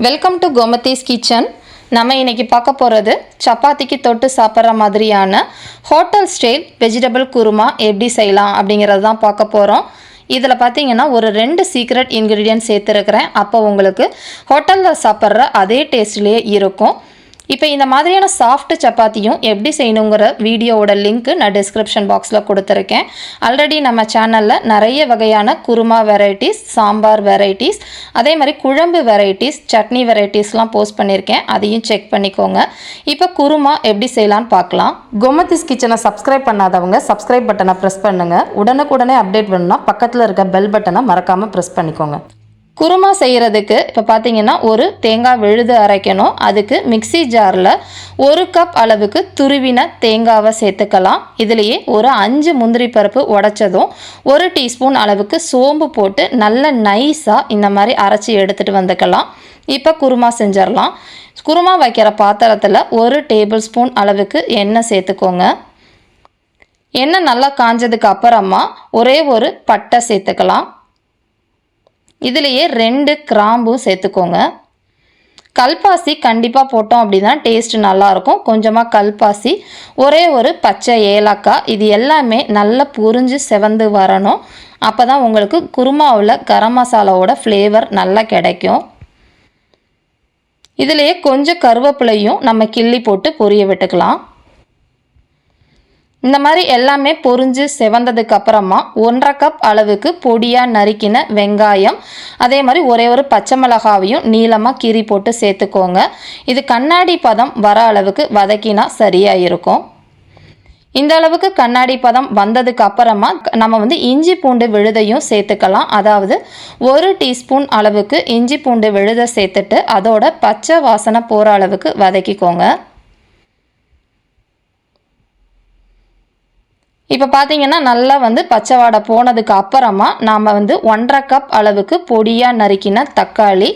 Welcome to Gomathi's kitchen. நம்ம இன்னைக்கு பார்க்க போகிறது சப்பாத்திக்கு தொட்டு சாப்பிட்ற மாதிரியான ஹோட்டல் ஸ்டைல் வெஜிடபிள் குருமா எப்படி செய்யலாம் அப்படிங்கிறது தான் பார்க்க போகிறோம். இதில் பார்த்தீங்கன்னா ஒரு 2 சீக்ரெட் இன்க்ரீடியன்ட் சேர்த்துருக்கிறேன். அப்போ உங்களுக்கு ஹோட்டலில் சாப்பிட்ற அதே டேஸ்ட்லேயே இருக்கும். இப்போ இந்த மாதிரியான சாஃப்ட் சப்பாத்தியும் எப்படி செய்யணுங்கிற வீடியோவோட லிங்க் நான் டிஸ்கிரிப்ஷன் பாக்ஸில் கொடுத்துருக்கேன். ஆல்ரெடி நம்ம சேனலில் நிறைய வகையான குருமா வெரைட்டிஸ், சாம்பார் வெரைட்டிஸ், அதே மாதிரி குழம்பு வெரைட்டிஸ், சட்னி வெரைட்டிஸ்லாம் போஸ்ட் பண்ணியிருக்கேன். அதையும் செக் பண்ணிக்கோங்க. இப்போ குருமா எப்படி செய்யலான்னு பார்க்கலாம். கோமதிஸ் கிச்சனை சப்ஸ்கிரைப் பண்ணாதவங்க சப்ஸ்கிரைப் பட்டனை ப்ரெஸ் பண்ணுங்கள். உடனுக்குடனே அப்டேட் பண்ணணும்னா பக்கத்தில் இருக்க பெல் பட்டனை மறக்காமல் ப்ரெஸ் பண்ணிக்கோங்க. குருமா செய்கிறதுக்கு இப்போ பார்த்தீங்கன்னா ஒரு தேங்காய் விழுது அரைக்கணும். அதுக்கு மிக்சி ஜாரில் 1 கப் அளவுக்கு துருவின தேங்காவை சேர்த்துக்கலாம். இதுலேயே ஒரு 5 முந்திரி பருப்பு உடைச்சதும் 1 டீஸ்பூன் அளவுக்கு சோம்பு போட்டு நல்ல நைஸாக இந்த மாதிரி அரைச்சி எடுத்துகிட்டு வந்துக்கலாம். இப்போ குருமா செஞ்சிடலாம். குருமா வைக்கிற பாத்திரத்தில் 1 டேபிள் ஸ்பூன் அளவுக்கு எண்ணெய் சேர்த்துக்கோங்க. எண்ணெய் நல்லா காஞ்சதுக்கு அப்புறமா ஒரே ஒரு பட்டை சேர்த்துக்கலாம். இதுலேயே 2 கிராம்பு சேர்த்துக்கோங்க. கல்பாசி கண்டிப்பாக போட்டோம் அப்படின்னா டேஸ்ட் நல்லாயிருக்கும். கொஞ்சமாக கல்பாசி, ஒரே ஒரு பச்சை ஏலக்காய், இது எல்லாமே நல்லா புரிஞ்சு செவந்து வரணும். அப்போ தான் உங்களுக்கு குருமாவில் கரம் மசாலாவோட ஃப்ளேவர் நல்லா கிடைக்கும். இதுலேயே கொஞ்சம் கருவேப்பிலையும் நம்ம கிள்ளி போட்டு பொரிய விட்டுக்கலாம். இந்த மாதிரி எல்லாமே பொரிஞ்சு செவந்ததுக்கு அப்புறமா 1/2 கப் அளவுக்கு பொடியாக நறுக்கின வெங்காயம், அதே மாதிரி ஒரே ஒரு பச்சை மிளகாவையும் நீளமாக கீறி போட்டு சேர்த்துக்கோங்க. இது கண்ணாடி பதம் வர அளவுக்கு வதக்கினா சரியாக இருக்கும். இந்த அளவுக்கு கண்ணாடி பதம் வந்ததுக்கு அப்புறமா நம்ம இஞ்சி பூண்டு விழுதையும் சேர்த்துக்கலாம். அதாவது 1 டீஸ்பூன் அளவுக்கு இஞ்சி பூண்டு விழுதை சேர்த்துட்டு அதோட பச்சை வாசனை போகிற அளவுக்கு வதக்கிக்கோங்க. இப்போ பார்த்தீங்கன்னா நல்லா பச்சை வாடை போனதுக்கு அப்புறமா நாம் 1/2 கப் அளவுக்கு பொடியாக நறுக்கின தக்காளி,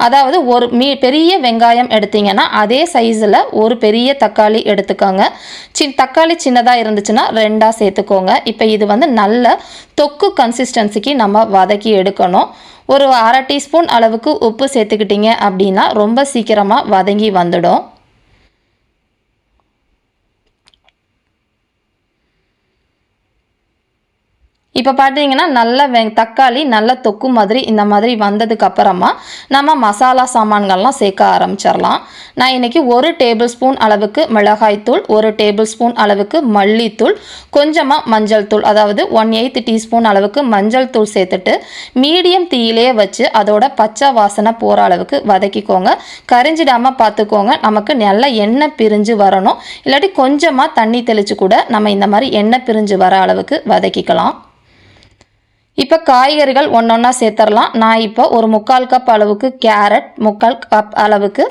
அதாவது ஒரு பெரிய வெங்காயம் எடுத்திங்கன்னா அதே சைஸில் ஒரு பெரிய தக்காளி எடுத்துக்கோங்க. தக்காளி சின்னதாக இருந்துச்சுன்னா 2ஆக சேர்த்துக்கோங்க. இப்போ இது நல்ல தொக்கு கன்சிஸ்டன்சிக்கு நம்ம வதக்கி எடுக்கணும். ஒரு 1/2 டீஸ்பூன் அளவுக்கு உப்பு சேர்த்துக்கிட்டிங்க அப்படின்னா ரொம்ப சீக்கிரமாக வதங்கி வந்துடும். இப்போ பார்த்தீங்கன்னா நல்ல தக்காளி நல்ல தொக்கு மாதிரி இந்த மாதிரி வந்ததுக்கு அப்புறமா நம்ம மசாலா சாமான்கள்லாம் சேர்க்க ஆரம்பிச்சிடலாம். நான் இன்றைக்கி 1 டேபிள் ஸ்பூன் அளவுக்கு மிளகாய்த்தூள், 1 டேபிள் ஸ்பூன் அளவுக்கு மல்லித்தூள், கொஞ்சமாக மஞ்சள் தூள், அதாவது 1/8 டீஸ்பூன் அளவுக்கு மஞ்சள் தூள் சேர்த்துட்டு மீடியம் தீயிலே வச்சு அதோட பச்சை வாசனை போகிற அளவுக்கு வதக்கிக்கோங்க. கரிஞ்சிடாமல் பார்த்துக்கோங்க. நமக்கு நல்ல எண்ணெய் பிரிஞ்சு வரணும். இல்லாட்டி கொஞ்சமாக தண்ணி தெளித்து கூட நம்ம இந்த மாதிரி எண்ணெய் பிரிஞ்சு வர அளவுக்கு வதக்கிக்கலாம். இப்போ காய்கறிகள் ஒன்றொன்னா சேர்த்துடலாம். நான் இப்போ ஒரு 3/4 கப் அளவுக்கு கேரட், 3/4 கப் அளவுக்கு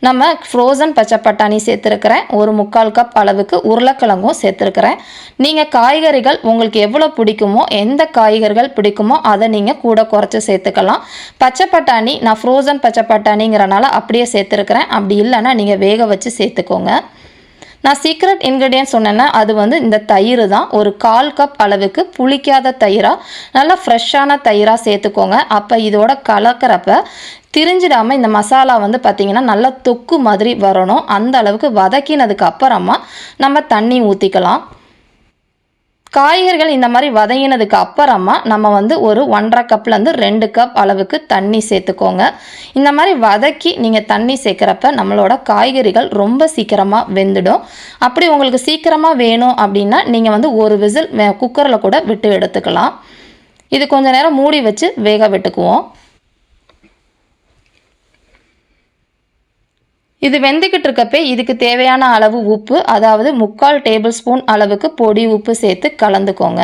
நம்ம ஃப்ரோசன் பச்சை பட்டாணி சேர்த்துருக்கிறேன். ஒரு 3/4 கப் அளவுக்கு உருளைக்கிழங்கும் சேர்த்துருக்கிறேன். நீங்கள் காய்கறிகள் உங்களுக்கு எவ்வளோ பிடிக்குமோ, எந்த காய்கறிகள் பிடிக்குமோ அதை நீங்கள் கூட குறைச்சி சேர்த்துக்கலாம். பச்சை பட்டாணி நான் ஃப்ரோசன் பச்சை பட்டாணிங்கிறனால அப்படியே சேர்த்துருக்கிறேன். அப்படி இல்லைன்னா நீங்கள் வேக வச்சு சேர்த்துக்கோங்க. நான் சீக்ரெட் இன்க்ரீடியன்ட் சொன்னேன்னா அது இந்த தயிர் தான். ஒரு 1/4 கப் அளவுக்கு புளிக்காத தயிராக, நல்லா ஃப்ரெஷ்ஷான தயிராக சேர்த்துக்கோங்க. அப்போ இதோட கலக்கிறப்ப திரிஞ்சிடாமல் இந்த மசாலா பார்த்திங்கன்னா நல்லா தொக்கு மாதிரி வரணும். அந்த அளவுக்கு வதக்கினதுக்கு அப்புறமா நம்ம தண்ணி ஊற்றிக்கலாம். காய்கறிகள் இந்த மாதிரி வதங்கினதுக்கு அப்புறமா நம்ம ஒரு 1/2 கப்லேருந்து 2 கப் அளவுக்கு தண்ணி சேர்த்துக்கோங்க. இந்த மாதிரி வதக்கி நீங்கள் தண்ணி சேர்க்குறப்ப நம்மளோட காய்கறிகள் ரொம்ப சீக்கிரமாக வெந்துடும். அப்படி உங்களுக்கு சீக்கிரமாக வேணும் அப்படின்னா நீங்கள் ஒரு விசில் குக்கரில் கூட விட்டு எடுத்துக்கலாம். இது கொஞ்சம் நேரம் மூடி வச்சு வேக விட்டுக்குவோம். இது வெந்துக்கிட்டு இருக்கப்பே இதுக்கு தேவையான அளவு உப்பு, அதாவது 3/4 டேபிள் ஸ்பூன் அளவுக்கு பொடி உப்பு சேர்த்து கலந்துக்கோங்க.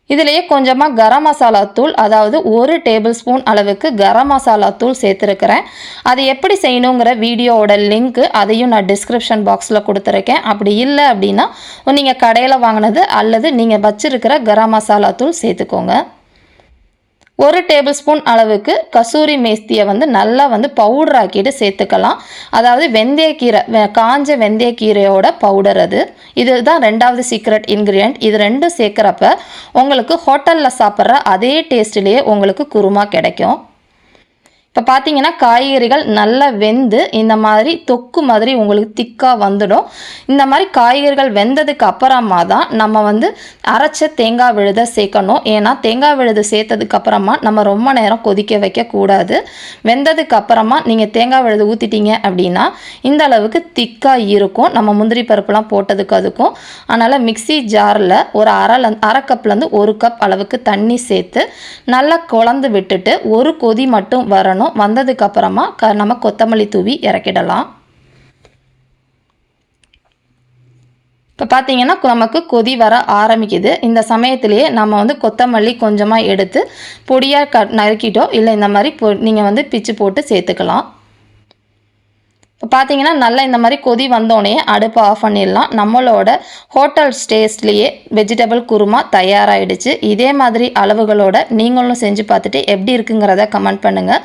இதிலேயே கொஞ்சமாக கரம் மசாலா தூள், அதாவது 1 டேபிள் ஸ்பூன் அளவுக்கு கரம் மசாலா தூள் சேர்த்துருக்கிறேன். அது எப்படி செய்யணுங்கிற வீடியோவோட லிங்க்கு அதையும் நான் டிஸ்கிரிப்ஷன் பாக்ஸில் கொடுத்துருக்கேன். அப்படி இல்லை அப்படின்னா நீங்கள் கடையில் வாங்கினது அல்லது நீங்கள் வச்சுருக்கிற கரம் மசாலா தூள் சேர்த்துக்கோங்க. 1 டேபிள் ஸ்பூன் அளவுக்கு கசூரி மேஸ்தியை நல்லா பவுடர் ஆக்கிட்டு சேர்த்துக்கலாம். அதாவது வெந்தயக்கீரை, காஞ்ச வெந்தயக்கீரையோட பவுடர் அது. இதுதான் 2வது சீக்ரெட் இன்க்ரீடியன்ட். இது 2 சேர்க்குறப்ப உங்களுக்கு ஹோட்டலில் சாப்பிட்ற அதே டேஸ்ட்லேயே உங்களுக்கு குருமா கிடைக்கும். இப்போ பார்த்தீங்கன்னா காய்கறிகள் நல்லா வெந்து இந்த மாதிரி தொக்கு மாதிரி உங்களுக்கு திக்காக வந்துடும். இந்த மாதிரி காய்கறிகள் வெந்ததுக்கு அப்புறமா தான் நம்ம வந்து அரைச்ச தேங்காய் விழுதை சேர்க்கணும். ஏன்னா தேங்காய் விழுது சேர்த்ததுக்கு அப்புறமா நம்ம ரொம்ப நேரம் கொதிக்க வைக்கக்கூடாது. வெந்ததுக்கு அப்புறமா நீங்கள் தேங்காய் விழுது ஊற்றிட்டீங்க அப்படின்னா இந்த அளவுக்கு திக்காக இருக்கும் நம்ம முந்திரி பருப்புலாம் போட்டதுக்கு அதுக்கும். அதனால் மிக்ஸி ஜாரில் ஒரு அரை கப்லேருந்து 1 கப் அளவுக்கு தண்ணி சேர்த்து நல்லா குழந்து விட்டுட்டு ஒரு கொதி மட்டும் வரணும். வந்ததுக்கு அப்புறமா நம்ம கொத்தமல்லி தூவி இறக்கிடலாம். இப்போ பார்த்தீங்கன்னா நமக்கு கொதி வர ஆரம்பிக்குது. இந்த சமயத்திலேயே நம்ம வந்து கொத்தமல்லி கொஞ்சமாக எடுத்து பொடியாக நறுக்கிட்டோ இல்லை இந்த மாதிரி நீங்கள் வந்து பிச்சு போட்டு சேர்த்துக்கலாம். இப்போ பார்த்தீங்கன்னா நல்லா இந்த மாதிரி கொதி வந்தோடனே அடுப்பை ஆஃப் பண்ணிடலாம். நம்மளோட ஹோட்டல் டேஸ்ட்லேயே வெஜிடபிள் குருமா தயாராகிடுச்சு. இதே மாதிரி அளவுகளோட நீங்களும் செஞ்சு பார்த்துட்டு எப்படி இருக்குங்கிறத கமெண்ட் பண்ணுங்கள்.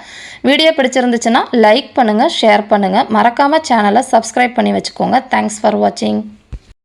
வீடியோ பிடிச்சிருந்துச்சுன்னா லைக் பண்ணுங்கள், ஷேர் பண்ணுங்கள். மறக்காமல் சேனலை சப்ஸ்கிரைப் பண்ணி வச்சுக்கோங்க. தேங்க்ஸ் ஃபார் வாட்சிங்.